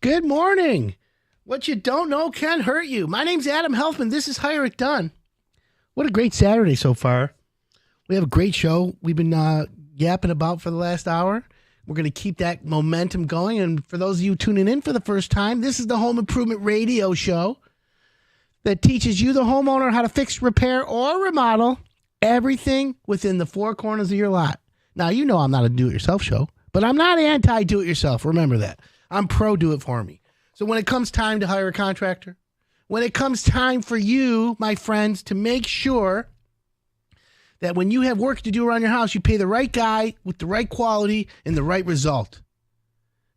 Good morning. What you don't know can hurt you. My name's Adam Helfman. This is Hire It Done. What a great Saturday so far. We have a great show we've been yapping about for the last hour. We're going to keep that momentum going. And for those of you tuning in for the first time, this is the Home Improvement Radio Show that teaches you, the homeowner, how to fix, repair, or remodel everything within the four corners of your lot. Now, you know I'm not a do-it-yourself show, but I'm not anti-do-it-yourself. Remember that. I'm pro-do-it-for-me. So when it comes time to hire a contractor, when it comes time for you, my friends, to make sure that when you have work to do around your house, you pay the right guy with the right quality and the right result.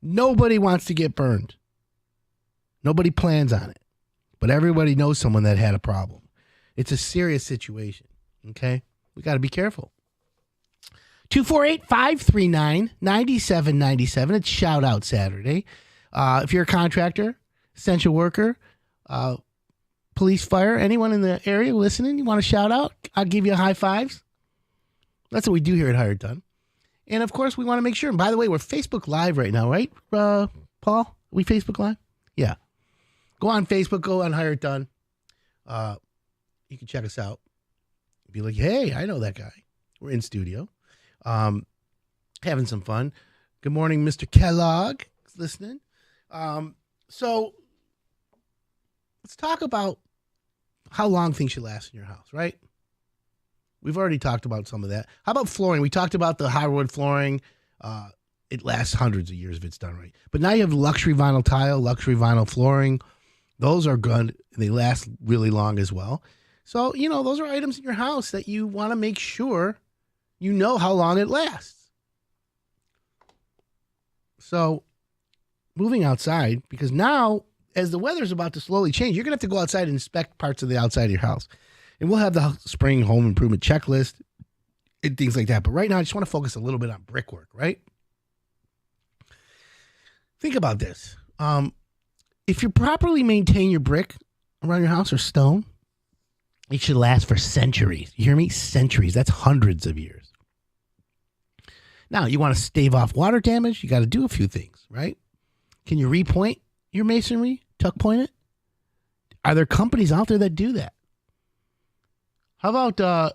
Nobody wants to get burned. Nobody plans on it. But everybody knows someone that had a problem. It's a serious situation, okay? We got to be careful. 248-539-9797. It's Shout Out Saturday. If you're a contractor, essential worker, police, fire, anyone in the area listening, you want to shout out, I'll give you high fives. That's what we do here at Hire It Done. And, of course, we want to make sure. And, by the way, we're Facebook Live right now, right, Paul? Are we Facebook Live? Yeah. Go on Facebook. Go on Hire It Done. You can check us out. Be like, hey, I know that guy. We're in studio. Having some fun. Good morning, Mr. Kellogg is listening. So let's talk about how long things should last in your house, right? We've already talked about some of that. How about flooring? We talked about the hardwood flooring. It lasts hundreds of years if it's done right. But now you have luxury vinyl tile, luxury vinyl flooring. Those are good. They last really long as well. So, you know, those are items in your house that you want to make sure you know how long it lasts. So, moving outside, because now, as the weather's about to slowly change, you're going to have to go outside and inspect parts of the outside of your house. And we'll have the spring home improvement checklist and things like that. But right now, I just want to focus a little bit on brickwork, right? Think about this. If you properly maintain your brick around your house or stone, it should last for centuries. You hear me? Centuries. That's hundreds of years. Now, you want to stave off water damage? You got to do a few things, right? Can you repoint your masonry? Tuck point it? Are there companies out there that do that? How about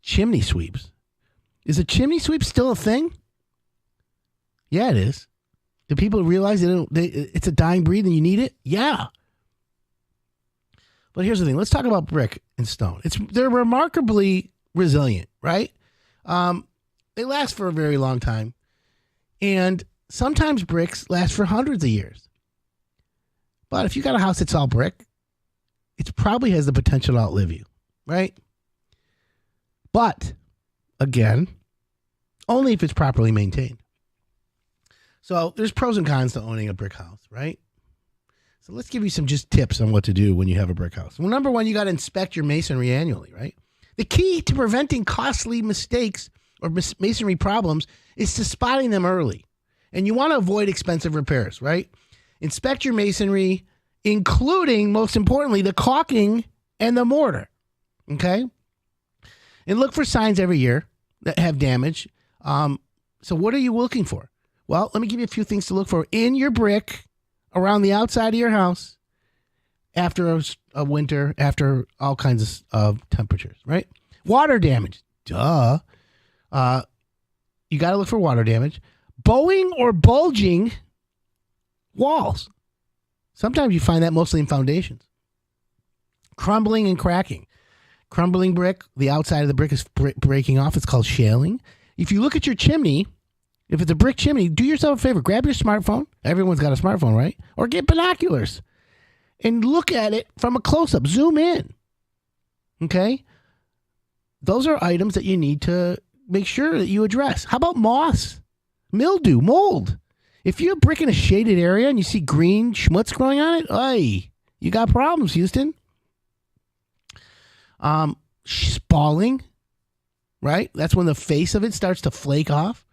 chimney sweeps? Is a chimney sweep still a thing? Yeah, it is. Do people realize it's a dying breed and you need it? Yeah. But here's the thing. Let's talk about brick and stone. They're remarkably resilient, right? They last for a very long time. And sometimes bricks last for hundreds of years. But if you got a house that's all brick, it probably has the potential to outlive you, right? But, again, only if it's properly maintained. So there's pros and cons to owning a brick house, right? So let's give you some just tips on what to do when you have a brick house. Well, number one, you got to inspect your masonry annually, right? The key to preventing costly mistakes or masonry problems is to spotting them early. And you want to avoid expensive repairs, right? Inspect your masonry, including, most importantly, the caulking and the mortar, okay? And look for signs every year that have damage. So what are you looking for? Well, let me give you a few things to look for in your brick around the outside of your house after a winter, after all kinds of temperatures, right? Water damage. Duh. You got to look for water damage. Bowing or bulging walls. Sometimes you find that mostly in foundations. Crumbling and cracking. Crumbling brick, the outside of the brick is breaking off. It's called shaling. If you look at your chimney, if it's a brick chimney, do yourself a favor. Grab your smartphone. Everyone's got a smartphone, right? Or get binoculars and look at it from a close-up. Zoom in. Okay? Those are items that you need to make sure that you address. How about moss? Mildew, mold. If you have brick in a shaded area and you see green schmutz growing on it, hey, you got problems, Houston. Spalling, right? That's when the face of it starts to flake off.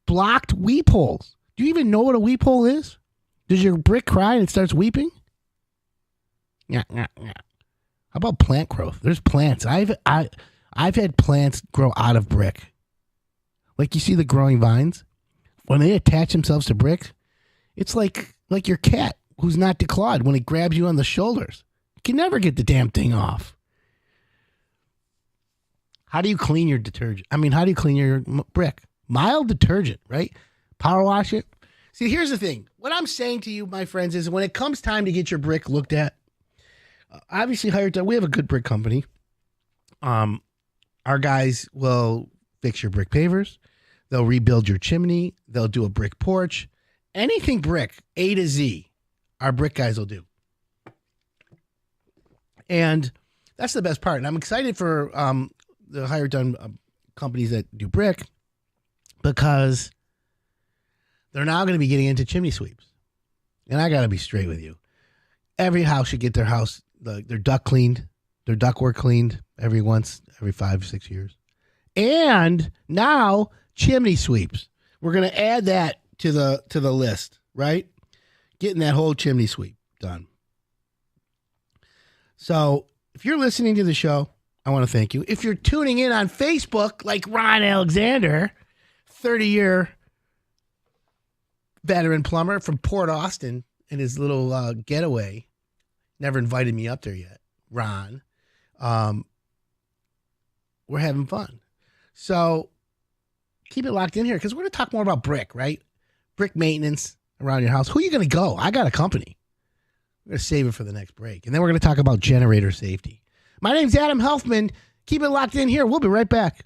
Blocked weep holes. Do you even know what a weep hole is? Does your brick cry and it starts weeping? Yeah. How about plant growth? There's plants. I've had plants grow out of brick. Like you see the growing vines? When they attach themselves to bricks, It's like your cat who's not declawed when it grabs you on the shoulders. You can never get the damn thing off. How do you clean your detergent? I mean, how do you clean your brick? Mild detergent, right? Power wash it. See, here's the thing. What I'm saying to you, my friends, is when it comes time to get your brick looked at, obviously, we have a good brick company. Our guys will fix your brick pavers. They'll rebuild your chimney. They'll do a brick porch. Anything brick, A to Z, our brick guys will do. And that's the best part. And I'm excited for the higher done companies that do brick because they're now going to be getting into chimney sweeps. And I got to be straight with you. Every house should get their duct cleaned, their ductwork cleaned every 5 or 6 years. And now chimney sweeps. We're going to add that to the list, right? Getting that whole chimney sweep done. So if you're listening to the show, I want to thank you. If you're tuning in on Facebook, like Ron Alexander, 30-year veteran plumber from Port Austin and his little getaway, never invited me up there yet, Ron. We're having fun. So keep it locked in here because we're going to talk more about brick, right? Brick maintenance around your house. Who are you going to go? I got a company. We're going to save it for the next break. And then we're going to talk about generator safety. My name's Adam Helfman. Keep it locked in here. We'll be right back.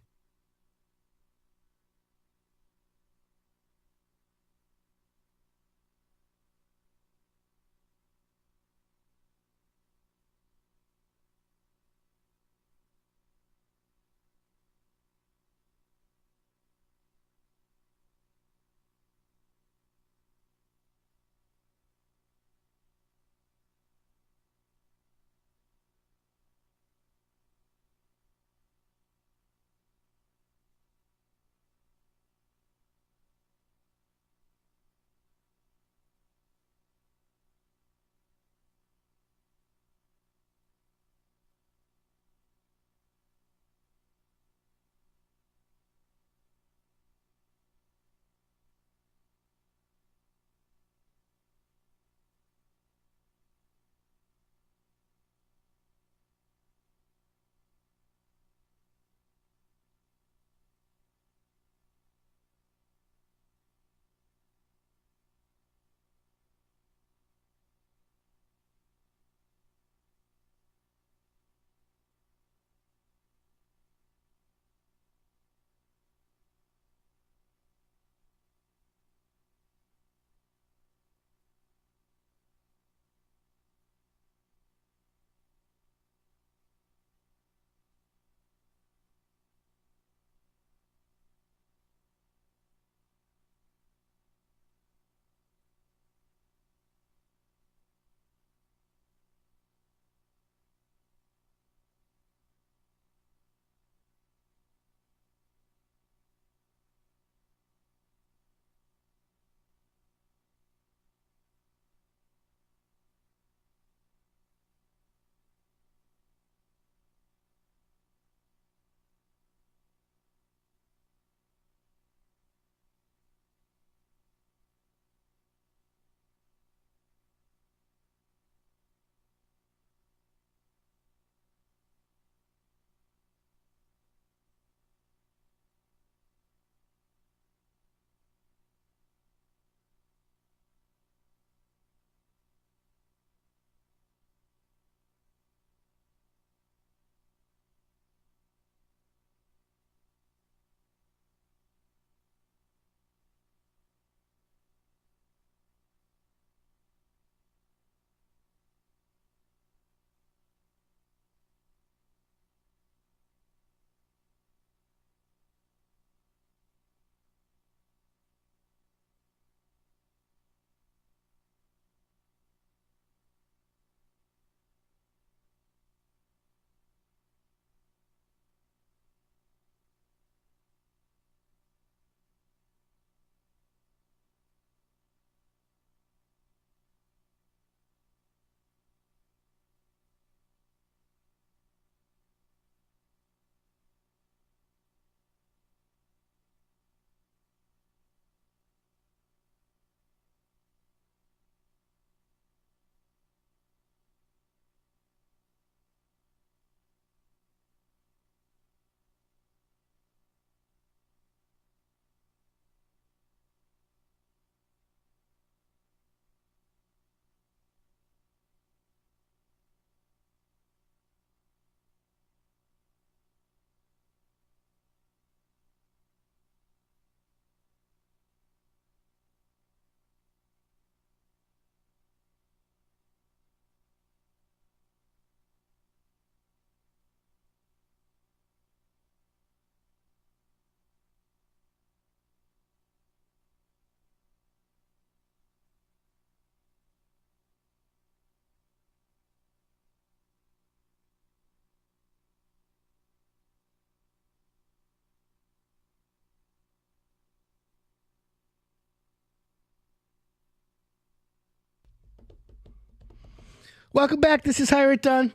Welcome back. This is Hire It Done.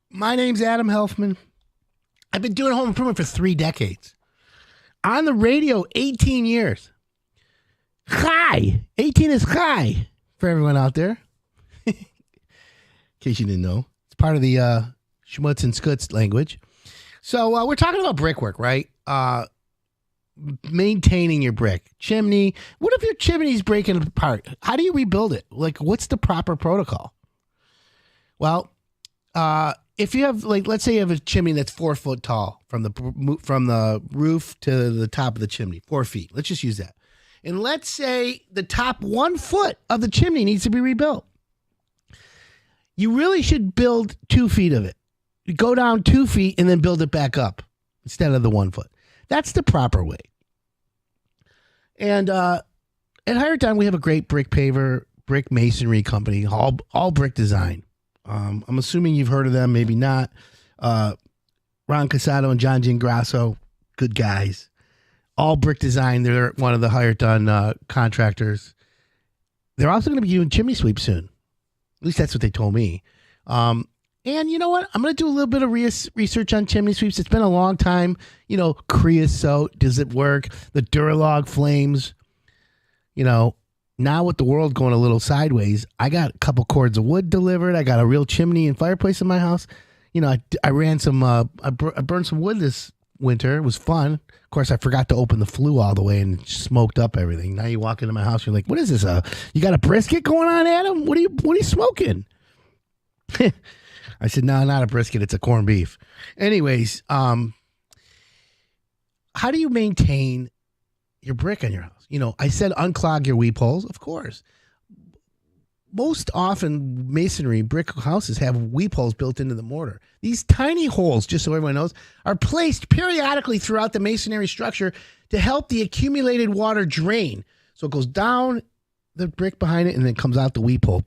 My name's Adam Helfman. I've been doing home improvement for 3 decades. On the radio, 18 years. Hi. 18 is high for everyone out there. In case you didn't know. It's part of the schmutz and skuts language. So we're talking about brickwork, right? Maintaining your brick. Chimney. What if your chimney's breaking apart? How do you rebuild it? Like, what's the proper protocol? Well, if you have, like, let's say you have a chimney that's 4 foot tall from the roof to the top of the chimney, 4 feet. Let's just use that. And let's say the top 1 foot of the chimney needs to be rebuilt. You really should build 2 feet of it. You go down 2 feet and then build it back up instead of the 1 foot. That's the proper way. And at Hire It Done, we have a great brick paver, brick masonry company, all brick design. I'm assuming you've heard of them, maybe not. Ron Casado and John Gingrasso, good guys. All brick design. They're one of the Hire It Done contractors. They're also going to be doing chimney sweep soon. At least that's what they told me. And you know what? I'm going to do a little bit of research on chimney sweeps. It's been a long time. You know, creosote, does it work? The Duralog flames. You know, now with the world going a little sideways, I got a couple cords of wood delivered. I got a real chimney and fireplace in my house. You know, I ran some, I burned some wood this winter. It was fun. Of course, I forgot to open the flue all the way and smoked up everything. Now you walk into my house, you're like, what is this? You got a brisket going on, Adam? What are you smoking? I said, no, not a brisket. It's a corned beef. Anyways, how do you maintain your brick on your house? You know, I said unclog your weep holes. Of course. Most often, masonry brick houses have weep holes built into the mortar. These tiny holes, just so everyone knows, are placed periodically throughout the masonry structure to help the accumulated water drain. So it goes down the brick behind it and then comes out the weep hole.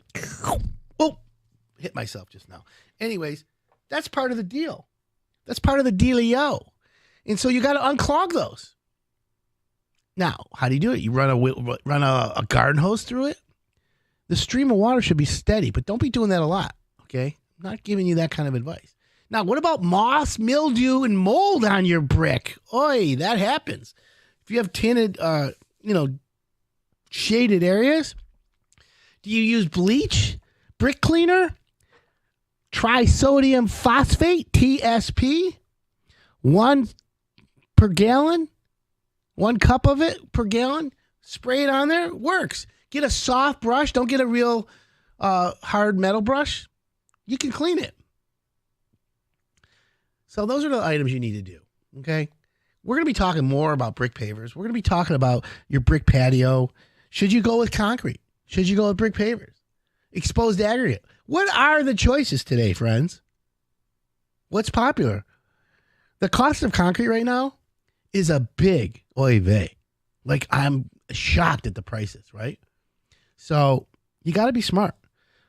Oh, hit myself just now. Anyways, that's part of the deal. That's part of the dealio. And so you got to unclog those. Now, how do you do it? You run a garden hose through it. The stream of water should be steady, but don't be doing that a lot, okay? I'm not giving you that kind of advice. Now, what about moss, mildew, and mold on your brick? Oy, that happens. If you have tinted, shaded areas, do you use bleach, brick cleaner, trisodium phosphate, TSP, 1 per gallon, 1 cup of it per gallon, spray it on there, it works. Get a soft brush. Don't get a real hard metal brush. You can clean it. So those are the items you need to do, okay? We're going to be talking more about brick pavers. We're going to be talking about your brick patio. Should you go with concrete? Should you go with brick pavers? Exposed aggregate. What are the choices today, friends? What's popular? The cost of concrete right now is a big oy vey. Like, I'm shocked at the prices, right? So you got to be smart.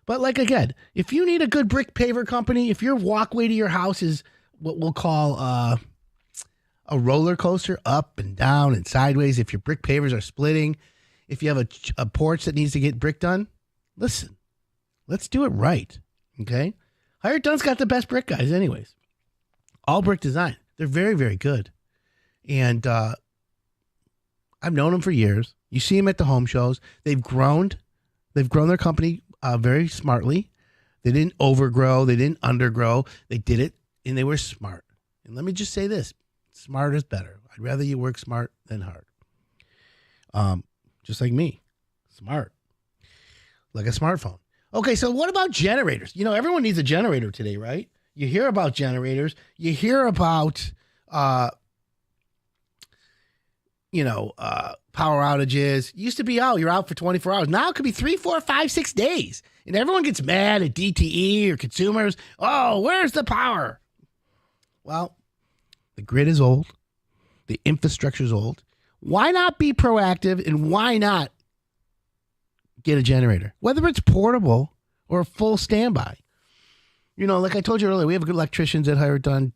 But like, again, if you need a good brick paver company, if your walkway to your house is what we'll call a roller coaster, up and down and sideways, if your brick pavers are splitting, if you have a porch that needs to get brick done, listen, let's do it right, okay? Hire It Done's got the best brick guys anyways. All brick design. They're very, very good. And I've known them for years. You see them at the home shows. They've grown their company very smartly. They didn't overgrow. They didn't undergrow. They did it, and they were smart. And let me just say this. Smart is better. I'd rather you work smart than hard. Just like me. Smart. Like a smartphone. Okay, so what about generators? You know, everyone needs a generator today, right? You hear about generators. You hear about, power outages. Used to be, you're out for 24 hours. Now it could be 3, 4, 5, 6 days. And everyone gets mad at DTE or consumers. Oh, where's the power? Well, the grid is old. The infrastructure is old. Why not be proactive, and why not get a generator? Whether it's portable or a full standby. You know, like I told you earlier, we have good electricians at Hire It Done.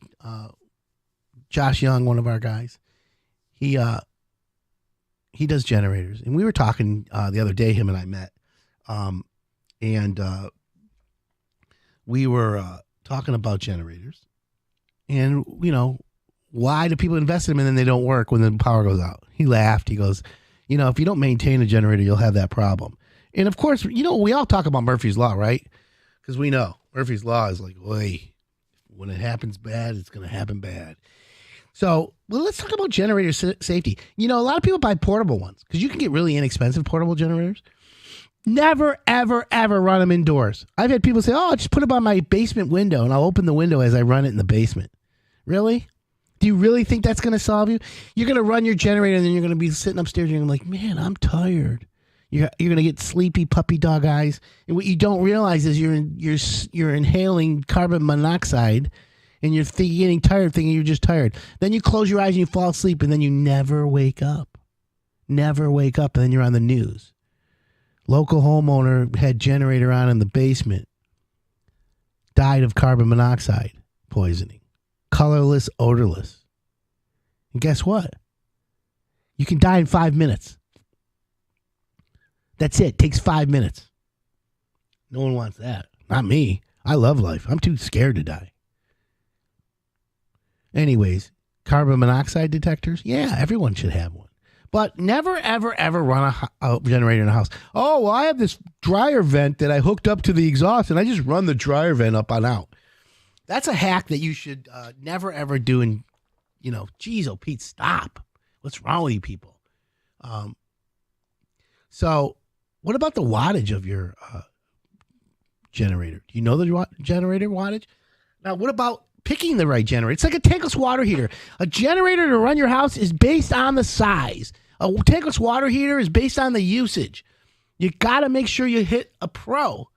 Josh Young, one of our guys, he does generators. And we were talking the other day, him and I met. And we were talking about generators, and why do people invest in them and then they don't work when the power goes out? He laughed. He goes, if you don't maintain a generator, you'll have that problem. And of course, we all talk about Murphy's Law, right? Because we know Murphy's Law is like, oy, when it happens bad, it's going to happen bad. So, let's talk about generator safety. A lot of people buy portable ones because you can get really inexpensive portable generators. Never, ever, ever run them indoors. I've had people say, just put it by my basement window and I'll open the window as I run it in the basement. Really? Do you really think that's going to solve you? You're going to run your generator and then you're going to be sitting upstairs and you're like, man, I'm tired. You're going to get sleepy puppy dog eyes. And what you don't realize is you're inhaling carbon monoxide and you're getting tired thinking you're just tired. Then you close your eyes and you fall asleep and then you never wake up. Never wake up and then you're on the news. Local homeowner had generator on in the basement. Died of carbon monoxide poisoning. Colorless, odorless. And guess what? You can die in 5 minutes. That's it. Takes 5 minutes. No one wants that. Not me. I love life. I'm too scared to die. Anyways, carbon monoxide detectors? Yeah, everyone should have one. But never, ever, ever run a generator in a house. Oh, well, I have this dryer vent that I hooked up to the exhaust, and I just run the dryer vent up and out. That's a hack that you should never, ever do. And, geez, oh, Pete, stop. What's wrong with you people? So what about the wattage of your generator? Do you know the generator wattage? Now, what about picking the right generator? It's like a tankless water heater. A generator to run your house is based on the size. A tankless water heater is based on the usage. You got to make sure you hit a pro.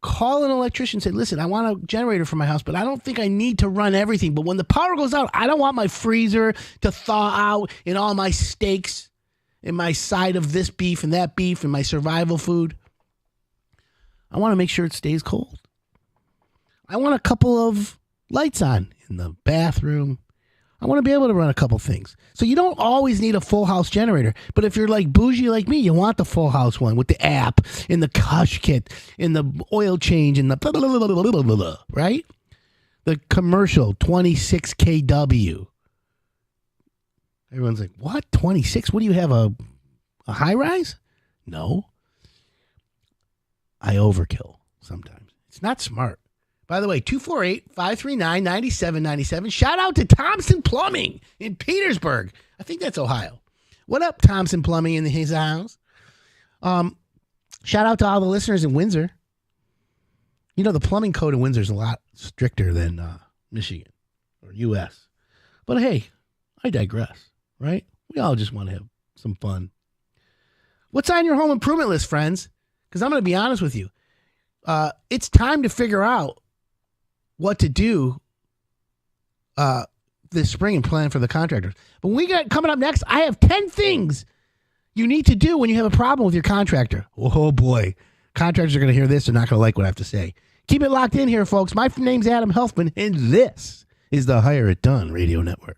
Call an electrician and say, listen, I want a generator for my house, but I don't think I need to run everything. But when the power goes out, I don't want my freezer to thaw out and all my steaks and my side of this beef and that beef and my survival food. I want to make sure it stays cold. I want a couple of lights on in the bathroom. I want to be able to run a couple things. So you don't always need a full house generator. But if you're like bougie like me, you want the full house one with the app and the Kush kit and the oil change and the blah, blah, blah, blah, blah, blah, blah, right? The commercial 26 kW. Everyone's like, what? 26? What do you have, a high rise? No. I overkill sometimes. It's not smart. By the way, 248-539-9797. Shout out to Thompson Plumbing in Petersburg. I think that's Ohio. What up, Thompson Plumbing in his house? Shout out to all the listeners in Windsor. The plumbing code in Windsor is a lot stricter than Michigan or U.S. But hey, I digress, right? We all just want to have some fun. What's on your home improvement list, friends? Because I'm going to be honest with you. It's time to figure out what to do this spring and plan for the contractors. But we got coming up next, I have 10 things you need to do when you have a problem with your contractor. Oh boy. Contractors are going to hear this. They're not going to like what I have to say. Keep it locked in here, folks. My name's Adam Helfman, and this is the Hire It Done Radio Network.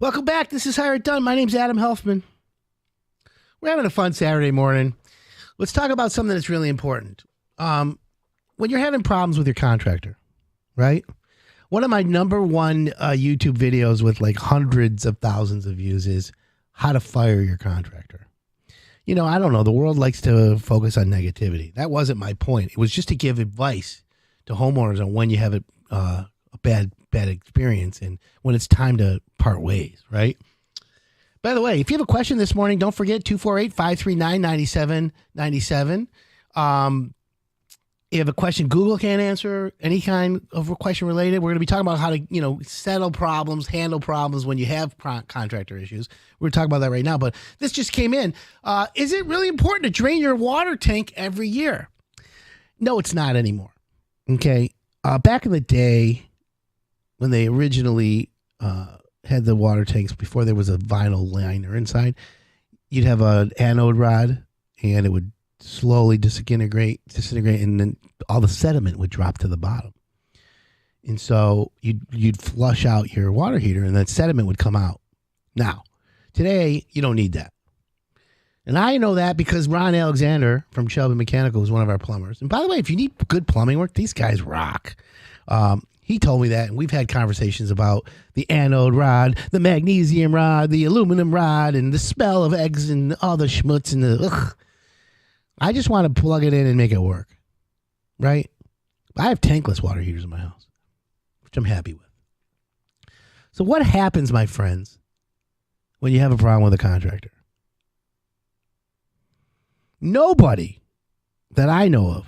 Welcome back. This is Hire It Done. My name's Adam Helfman. We're having a fun Saturday morning. Let's talk about something that's really important. When you're having problems with your contractor, right? One of my number one YouTube videos with like hundreds of thousands of views is how to fire your contractor. You know, I don't know. The world likes to focus on negativity. That wasn't my point. It was just to give advice to homeowners on when you have a bad experience and when it's time to part ways, right? By the way, if you have a question this morning, don't forget 248-539-9797. You have a question Google can't answer, any kind of a question related. We're going to be talking about how to, settle problems, handle problems when you have contractor issues. We're talking about that right now, but this just came in. Is it really important to drain your water tank every year? No, it's not anymore. Okay. Back in the day when they originally had the water tanks, before there was a vinyl liner inside, you'd have an anode rod and it would slowly disintegrate, and then all the sediment would drop to the bottom. And so you'd flush out your water heater and that sediment would come out. Now, today, you don't need that. And I know that because Ron Alexander from Shelby Mechanical is one of our plumbers. And by the way, if you need good plumbing work, these guys rock. He told me that, and we've had conversations about the anode rod, the magnesium rod, the aluminum rod, and the smell of eggs and all the schmutz and the ugh. I just want to plug it in and make it work, right? I have tankless water heaters in my house, which I'm happy with. So what happens, my friends, when you have a problem with a contractor? Nobody that I know of,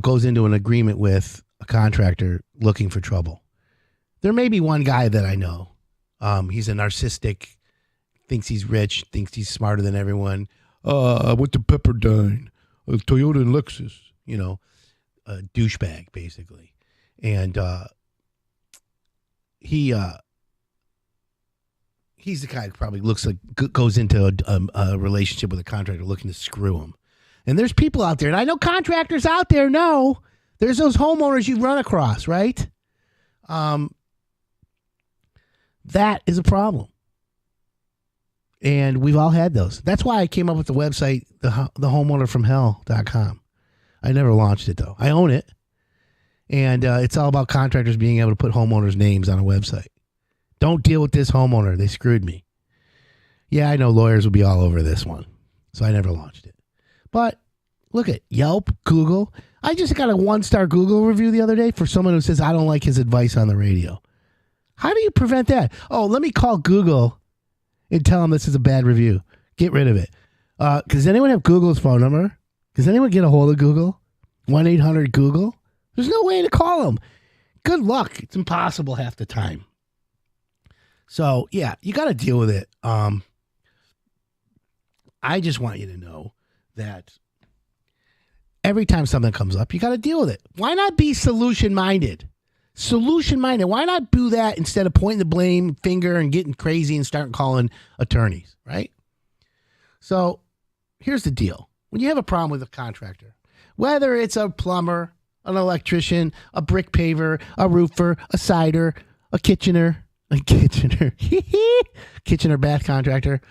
goes into an agreement with a contractor looking for trouble. There may be one guy that I know. He's a narcissistic, thinks he's rich, thinks he's smarter than everyone. I went to Pepperdine, Toyota and Lexus, a douchebag, basically. And he's the guy who probably goes into a relationship with a contractor looking to screw him. And there's people out there, and I know contractors out there know, there's those homeowners you run across, right? That is a problem. And we've all had those. That's why I came up with the website, the homeownerfromhell.com. I never launched it, though. I own it. And it's all about contractors being able to put homeowners' names on a website. Don't deal with this homeowner. They screwed me. Yeah, I know lawyers will be all over this one. So I never launched it. But look at Yelp, Google. I just got a 1-star Google review the other day for someone who says, I don't like his advice on the radio. How do you prevent that? Oh, let me call Google and tell them this is a bad review. Get rid of it. Does anyone have Google's phone number? Does anyone get a hold of Google? 1-800-GOOGLE? There's no way to call them. Good luck. It's impossible half the time. So, yeah, you got to deal with it. I just want you to know that every time something comes up, you got to deal with it. Why not be solution-minded? Solution-minded. Why not do that instead of pointing the blame finger and getting crazy and starting calling attorneys, right? So here's the deal. When you have a problem with a contractor, whether it's a plumber, an electrician, a brick paver, a roofer, a cider, a Kitchener bath contractor,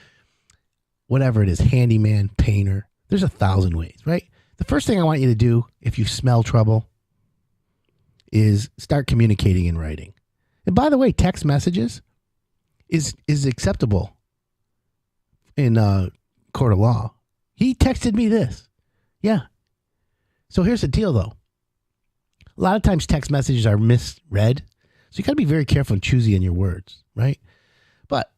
whatever it is, handyman, painter, there's 1,000 ways, right? The first thing I want you to do if you smell trouble is start communicating in writing. And by the way, text messages is acceptable in court of law. He texted me this. Yeah. So here's the deal, though. A lot of times text messages are misread. So you got to be very careful and choosy in your words, right? But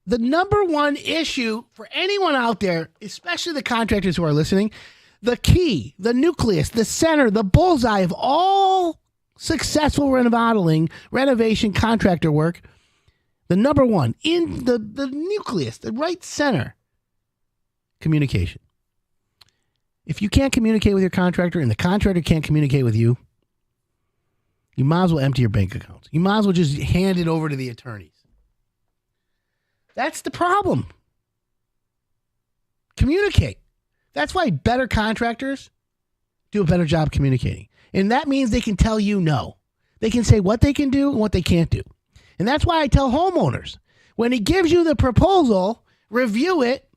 the number one issue for anyone out there, especially the contractors who are listening, the key, the nucleus, the center, the bullseye of all successful renovation contractor work, the number one in the nucleus, the right center, communication. If you can't communicate with your contractor and the contractor can't communicate with you, you might as well empty your bank accounts. You might as well just hand it over to the attorneys. That's the problem. Communicate. That's why better contractors do a better job communicating. And that means they can tell you no. They can say what they can do and what they can't do. And that's why I tell homeowners, when he gives you the proposal, review it,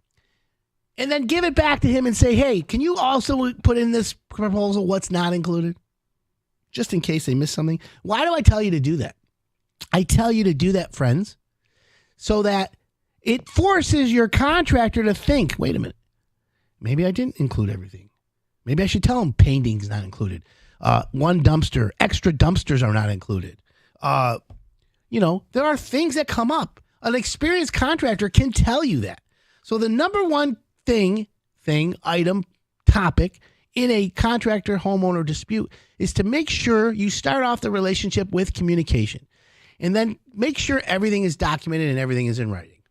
and then give it back to him and say, hey, can you also put in this proposal what's not included? Just in case they miss something. Why do I tell you to do that? I tell you to do that, friends, so that it forces your contractor to think, wait a minute, maybe I didn't include everything. Maybe I should tell them painting's not included. One dumpster, extra dumpsters are not included. There are things that come up. An experienced contractor can tell you that. So the number one item, topic in a contractor homeowner dispute is to make sure you start off the relationship with communication and then make sure everything is documented and everything is in writing.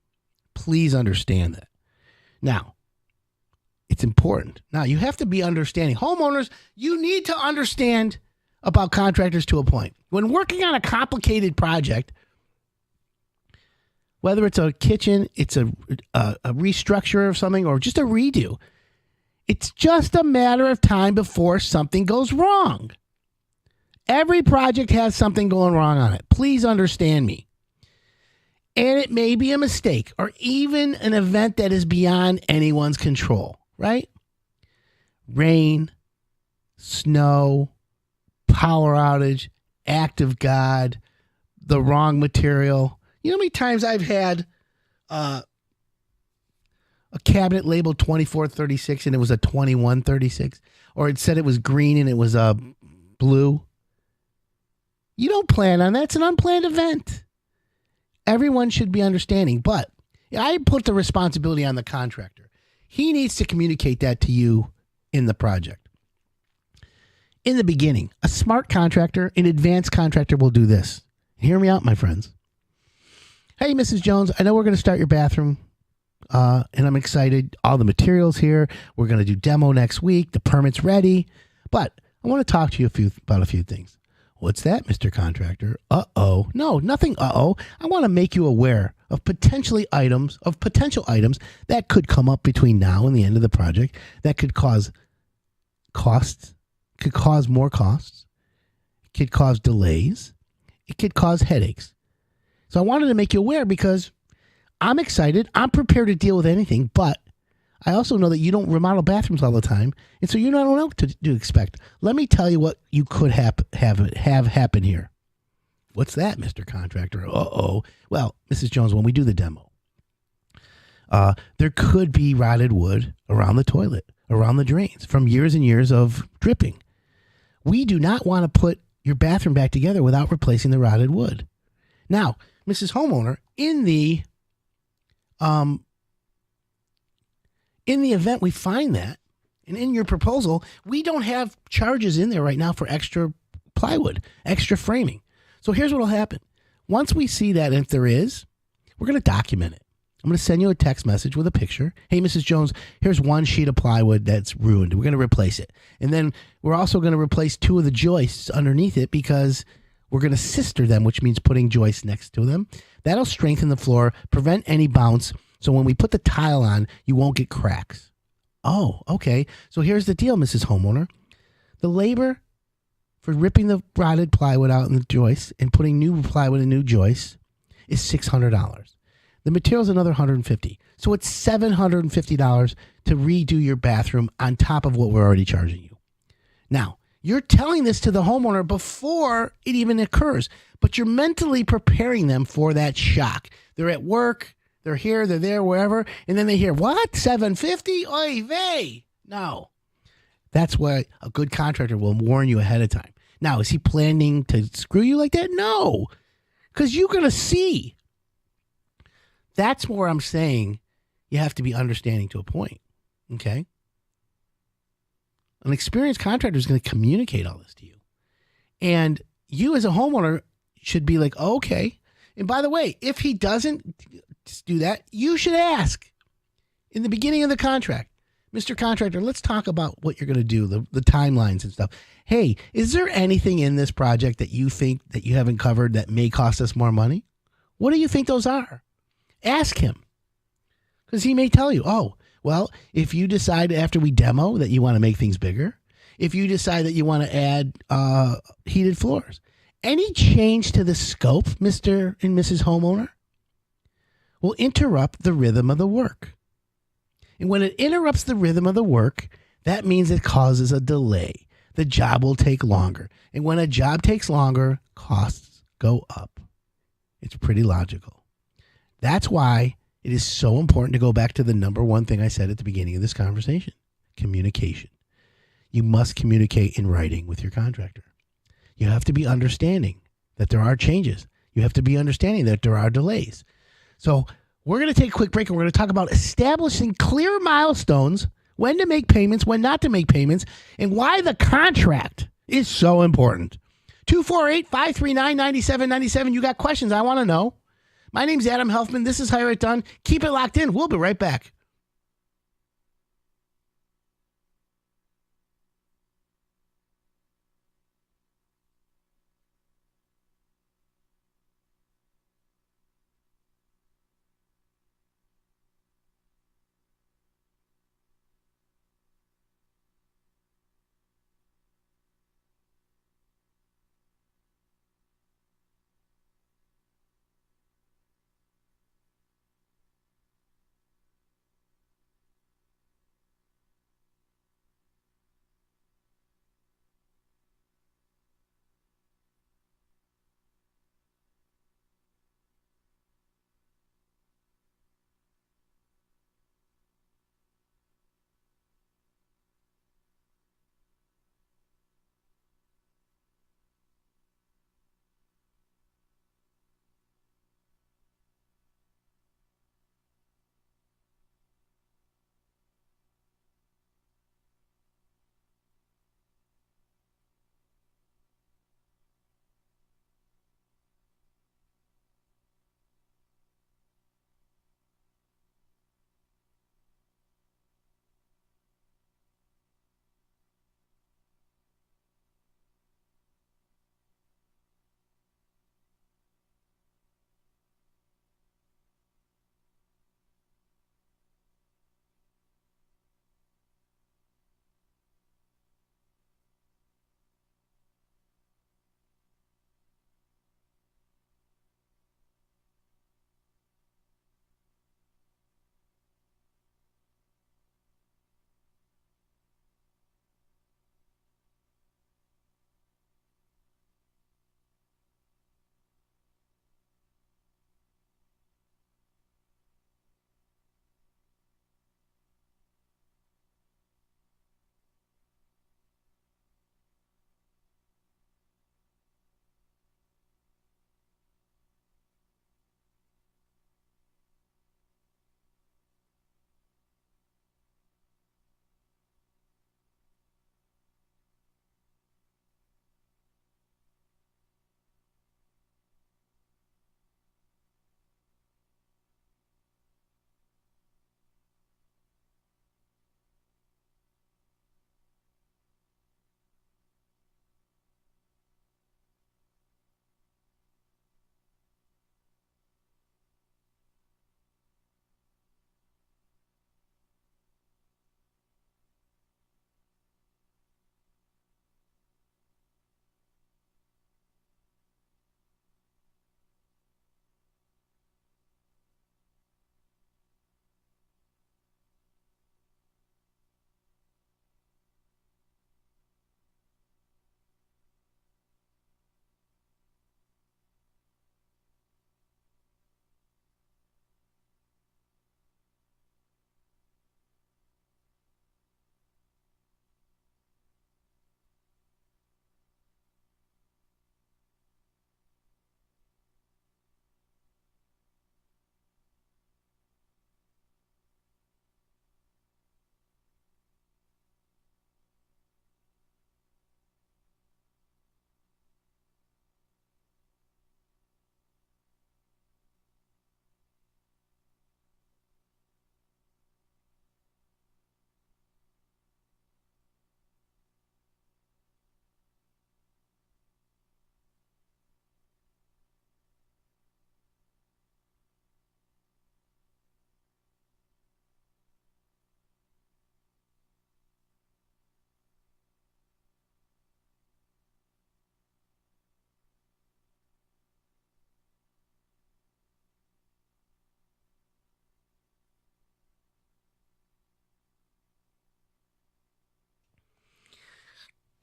Please understand that. Now, it's important. Now, you have to be understanding. Homeowners, you need to understand about contractors to a point. When working on a complicated project, whether it's a kitchen, it's a restructure of something, or just a redo, it's just a matter of time before something goes wrong. Every project has something going wrong on it. Please understand me. And it may be a mistake or even an event that is beyond anyone's control, right? Rain, snow, power outage, act of God, the wrong material. You know how many times I've had a cabinet labeled 2436 and it was a 2136, or it said it was green and it was blue? You don't plan on that. It's an unplanned event. Everyone should be understanding, but I put the responsibility on the contractor. He needs to communicate that to you in the project. In the beginning, a smart contractor, an advanced contractor will do this. Hear me out, my friends. Hey, Mrs. Jones, I know we're going to start your bathroom, and I'm excited. All the materials here. We're going to do demo next week. The permit's ready, but I want to talk to you about a few things. What's that, Mr. Contractor? Uh-oh. No, nothing uh-oh. I want to make you aware of potential items that could come up between now and the end of the project that could cause costs, could cause more costs, could cause delays, it could cause headaches. So I wanted to make you aware because I'm excited. I'm prepared to deal with anything, but I also know that you don't remodel bathrooms all the time, and so you don't know what to expect. Let me tell you what you could have happen here. What's that, Mr. Contractor? Uh-oh. Well, Mrs. Jones, when we do the demo, there could be rotted wood around the toilet, around the drains from years and years of dripping. We do not want to put your bathroom back together without replacing the rotted wood. Now, Mrs. Homeowner, in the event we find that, and in your proposal, we don't have charges in there right now for extra plywood, extra framing. So here's what will happen. Once we see that, if there is, we're going to document it. I'm going to send you a text message with a picture. Hey, Mrs. Jones, here's one sheet of plywood that's ruined. We're going to replace it. And then we're also going to replace two of the joists underneath it because we're going to sister them, which means putting joists next to them. That'll strengthen the floor, prevent any bounce. So when we put the tile on, you won't get cracks. Oh, okay. So here's the deal, Mrs. Homeowner. The labor for ripping the rotted plywood out in the joists and putting new plywood in new joists is $600. The material's another $150. So it's $750 to redo your bathroom on top of what we're already charging you. Now, you're telling this to the homeowner before it even occurs, but you're mentally preparing them for that shock. They're at work, they're here, they're there, wherever, and then they hear, what, $750? Oy vey. No. That's why a good contractor will warn you ahead of time. Now, is he planning to screw you like that? No, because you're going to see. That's where I'm saying you have to be understanding to a point, okay? An experienced contractor is going to communicate all this to you. And you as a homeowner should be like, oh, okay. And by the way, if he doesn't do that, you should ask in the beginning of the contract, Mr. Contractor, let's talk about what you're going to do, the timelines and stuff. Hey, is there anything in this project that you think that you haven't covered that may cost us more money? What do you think those are? Ask him, because he may tell you, oh, well, if you decide after we demo that you want to make things bigger, if you decide that you want to add heated floors, Any change to the scope, Mr. and Mrs. Homeowner, will interrupt the rhythm of the work. And when it interrupts the rhythm of the work, that means it causes a delay. The job will take longer. And when a job takes longer, costs go up. It's pretty logical. That's why it is so important to go back to the number one thing I said at the beginning of this conversation: communication. You must communicate in writing with your contractor. You have to be understanding that there are changes. You have to be understanding that there are delays. So we're going to take a quick break and we're going to talk about establishing clear milestones, when to make payments, when not to make payments, and why the contract is so important. 248-539-9797. You got questions? I want to know. My name's Adam Helfman. This is Hire It Done. Keep it locked in. We'll be right back.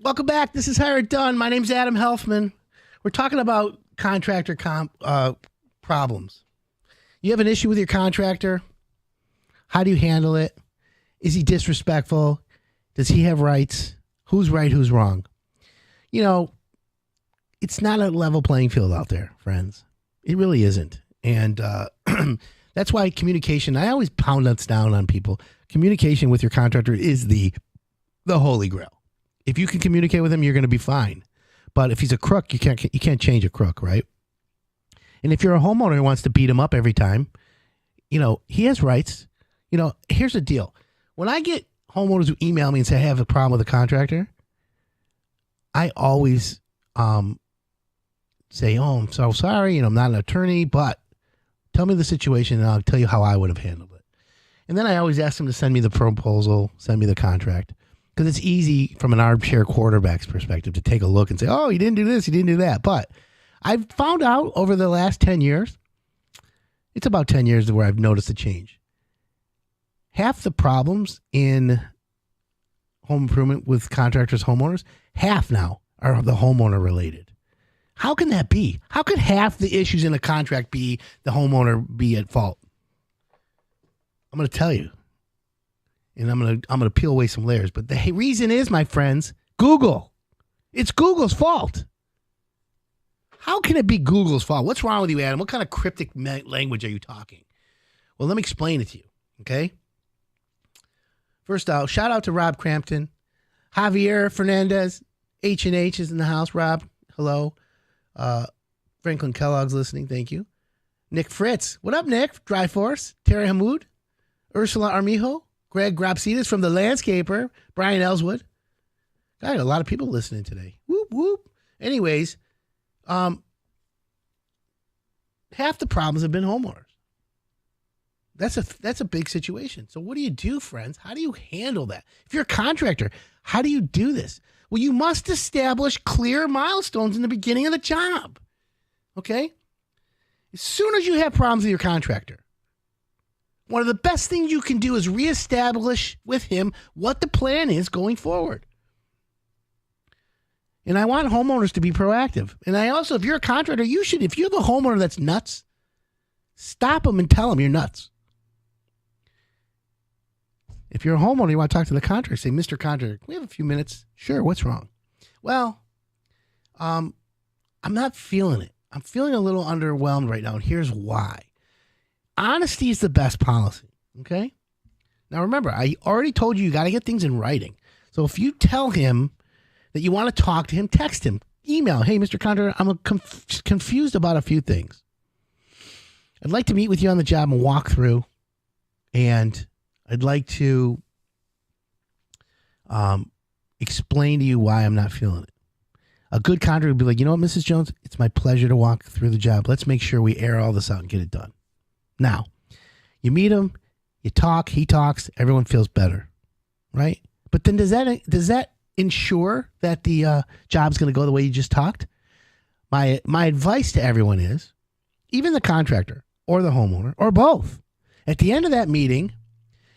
Welcome back. This is Hire It Done. My name's Adam Helfman. We're talking about contractor problems. You have an issue with your contractor? How do you handle it? Is he disrespectful? Does he have rights? Who's right? Who's wrong? You know, it's not a level playing field out there, friends. It really isn't. And that's why communication, I always pound that down on people. Communication with your contractor is the holy grail. If you can communicate with him, you're going to be fine. But if he's a crook, you can't change a crook, right? And if you're a homeowner who wants to beat him up every time, you know, he has rights. You know, here's the deal. When I get homeowners who email me and say, I have a problem with a contractor, I always say, oh, I'm so sorry. You know, I'm not an attorney, but tell me the situation and I'll tell you how I would have handled it. And then I always ask them to send me the proposal, send me the contract. Because it's easy from an armchair quarterback's perspective to take a look and say, oh, he didn't do this, he didn't do that. But I've found out over the last 10 years, it's about 10 years where I've noticed a change. Half the problems in home improvement with contractors, homeowners, half now are the homeowner related. How can that be? How could half the issues in a contract be the homeowner be at fault? I'm going to tell you. And I'm gonna peel away some layers. But the reason is, my friends, Google. It's Google's fault. How can it be Google's fault? What's wrong with you, Adam? What kind of cryptic language are you talking? Well, let me explain it to you, okay? First out, shout out to Rob Crampton. Javier Fernandez, H&H is in the house. Rob, hello. Franklin Kellogg's listening, thank you. Nick Fritz, what up, Nick? Dry Force, Terry Hamoud, Ursula Armijo, Greg Grapsidis from The Landscaper, Brian Ellswood. Got a lot of people listening today. Whoop, whoop. Anyways, half the problems have been homeowners. That's a big situation. So what do you do, friends? How do you handle that? If you're a contractor, how do you do this? Well, you must establish clear milestones in the beginning of the job. Okay? As soon as you have problems with your contractor, one of the best things you can do is reestablish with him what the plan is going forward. And I want homeowners to be proactive. And I also, if you're a contractor, you should, if you're the homeowner that's nuts, stop them and tell them you're nuts. If you're a homeowner, you want to talk to the contractor, say, Mr. Contractor, we have a few minutes. Sure, what's wrong? Well, I'm not feeling it. I'm feeling a little underwhelmed right now, and here's why. Honesty is the best policy, okay? Now, remember, I already told you got to get things in writing. So if you tell him that you want to talk to him, text him, email, hey, Mr. Contractor, I'm confused about a few things. I'd like to meet with you on the job and walk through, and I'd like to explain to you why I'm not feeling it. A good contractor would be like, you know what, Mrs. Jones, it's my pleasure to walk through the job. Let's make sure we air all this out and get it done. Now, you meet him, you talk, he talks, everyone feels better, right? But then does that ensure that the job's going to go the way you just talked? My advice to everyone is, even the contractor or the homeowner or both, at the end of that meeting,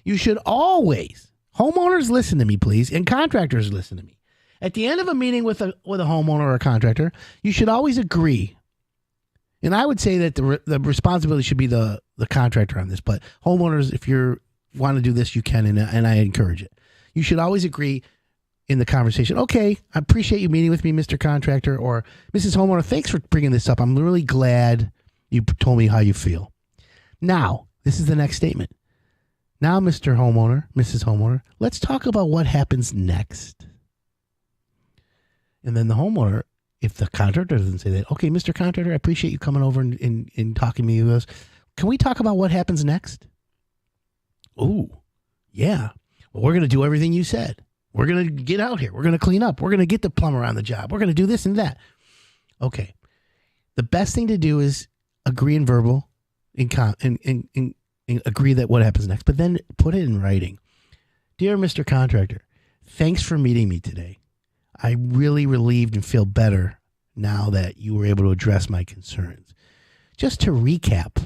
you should always, homeowners listen to me, please, and contractors listen to me. At the end of a meeting with a homeowner or a contractor, you should always agree. And I would say that the responsibility should be the contractor on this. But homeowners, if you want to do this, you can, and I encourage it. You should always agree in the conversation, okay, I appreciate you meeting with me, Mr. Contractor, or Mrs. Homeowner, thanks for bringing this up. I'm really glad you told me how you feel. Now, this is the next statement. Now, Mr. Homeowner, Mrs. Homeowner, let's talk about what happens next. And then the homeowner, if the contractor doesn't say that, okay, Mr. Contractor, I appreciate you coming over and talking to me with us. Can we talk about what happens next? Ooh, yeah. Well, we're going to do everything you said. We're going to get out here. We're going to clean up. We're going to get the plumber on the job. We're going to do this and that. Okay. The best thing to do is agree in verbal and agree that what happens next, but then put it in writing. Dear Mr. Contractor, thanks for meeting me today. I'm really relieved and feel better now that you were able to address my concerns. Just to recap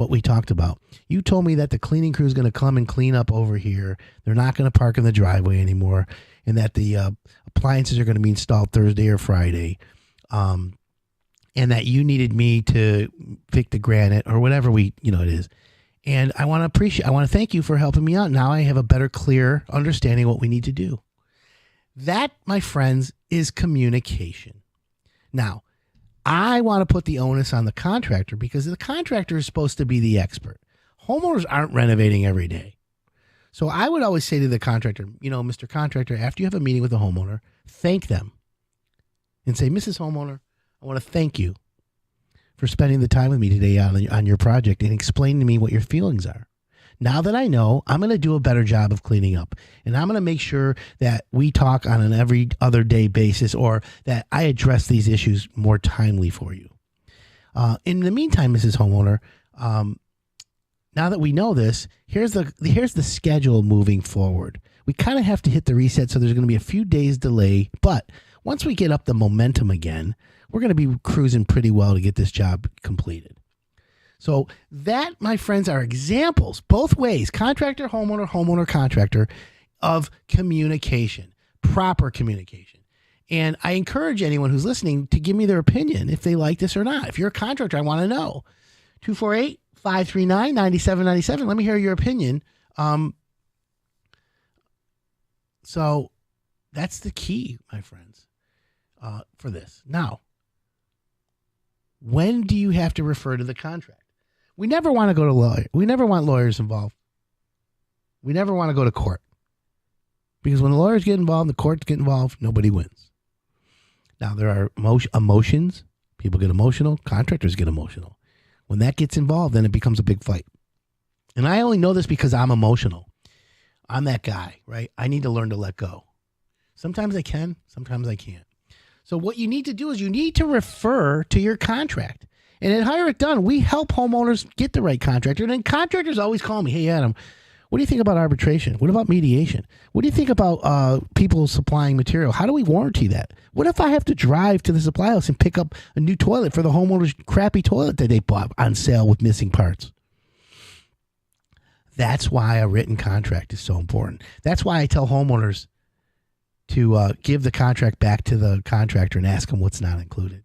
what we talked about. You told me that the cleaning crew is going to come and clean up over here. They're not going to park in the driveway anymore, and that the appliances are going to be installed Thursday or Friday, and that you needed me to pick the granite or whatever it is. And I want to thank you for helping me out. Now I have a better, clear understanding of what we need to do. That, my friends, is communication. Now, I want to put the onus on the contractor because the contractor is supposed to be the expert. Homeowners aren't renovating every day. So I would always say to the contractor, Mr. Contractor, after you have a meeting with a homeowner, thank them and say, Mrs. Homeowner, I want to thank you for spending the time with me today on your project and explaining to me what your feelings are. Now that I know, I'm going to do a better job of cleaning up, and I'm going to make sure that we talk on an every other day basis, or that I address these issues more timely for you. In the meantime, Mrs. Homeowner, now that we know this, here's the schedule moving forward. We kind of have to hit the reset, so there's going to be a few days delay, but once we get up the momentum again, we're going to be cruising pretty well to get this job completed. So that, my friends, are examples, both ways, contractor, homeowner, homeowner, contractor, of communication, proper communication. And I encourage anyone who's listening to give me their opinion if they like this or not. If you're a contractor, I want to know. 248-539-9797. Let me hear your opinion. So that's the key, my friends, for this. Now, when do you have to refer to the contract? We never want to go to lawyer. We never want lawyers involved. We never want to go to court. Because when the lawyers get involved, the courts get involved, nobody wins. Now, there are emotions. People get emotional. Contractors get emotional. When that gets involved, then it becomes a big fight. And I only know this because I'm emotional. I'm that guy, right? I need to learn to let go. Sometimes I can, sometimes I can't. So what you need to do is you need to refer to your contract. And at Hire It Done, we help homeowners get the right contractor. And then contractors always call me, hey, Adam, what do you think about arbitration? What about mediation? What do you think about people supplying material? How do we warranty that? What if I have to drive to the supply house and pick up a new toilet for the homeowner's crappy toilet that they bought on sale with missing parts? That's why a written contract is so important. That's why I tell homeowners to give the contract back to the contractor and ask them what's not included.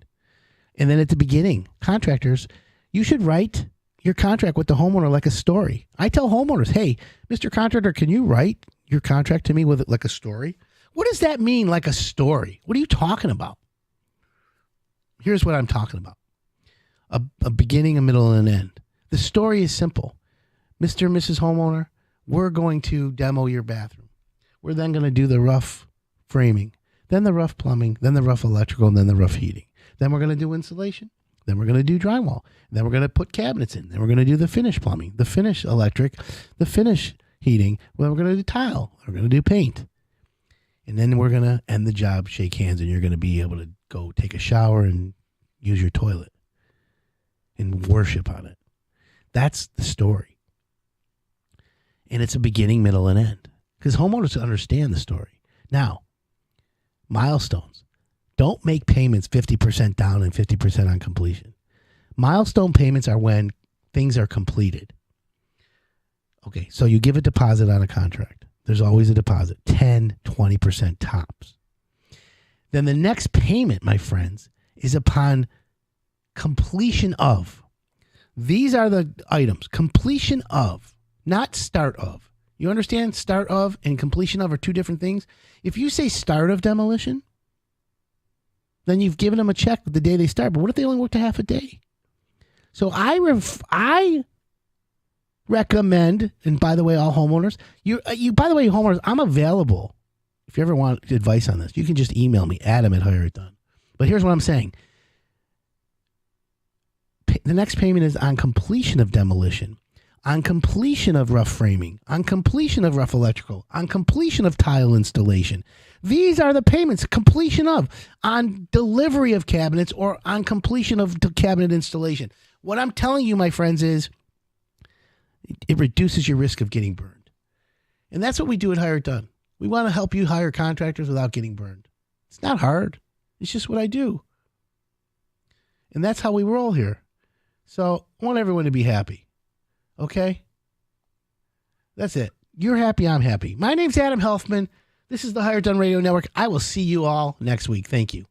And then at the beginning, contractors, you should write your contract with the homeowner like a story. I tell homeowners, hey, Mr. Contractor, can you write your contract to me with like a story? What does that mean, like a story? What are you talking about? Here's what I'm talking about. A beginning, a middle, and an end. The story is simple. Mr. and Mrs. Homeowner, we're going to demo your bathroom. We're then going to do the rough framing, then the rough plumbing, then the rough electrical, and then the rough heating. Then we're going to do insulation. Then we're going to do drywall. Then we're going to put cabinets in. Then we're going to do the finish plumbing, the finish electric, the finish heating. Then we're going to do tile. We're going to do paint. And then we're going to end the job, shake hands, and you're going to be able to go take a shower and use your toilet and worship on it. That's the story. And it's a beginning, middle, and end. Because homeowners understand the story. Now, milestones. Don't make payments 50% down and 50% on completion. Milestone payments are when things are completed. Okay, so you give a deposit on a contract. There's always a deposit, 10, 20% tops. Then the next payment, my friends, is upon completion of. These are the items. Completion of, not start of. You understand? Start of and completion of are two different things. If you say start of demolition, then you've given them a check the day they start. But what if they only worked a half a day? So I recommend, and by the way, all homeowners, by the way, homeowners, I'm available. If you ever want advice on this, you can just email me, Adam@HireItDone. But here's what I'm saying. The next payment is on completion of demolition, on completion of rough framing, on completion of rough electrical, on completion of tile installation. These are the payments, completion of, on delivery of cabinets or on completion of the cabinet installation. What I'm telling you, my friends, is it reduces your risk of getting burned. And that's what we do at Hire It Done. We want to help you hire contractors without getting burned. It's not hard. It's just what I do. And that's how we roll here. So I want everyone to be happy. Okay? That's it. You're happy, I'm happy. My name's Adam Helfman. This is the Higher Done Radio Network. I will see you all next week. Thank you.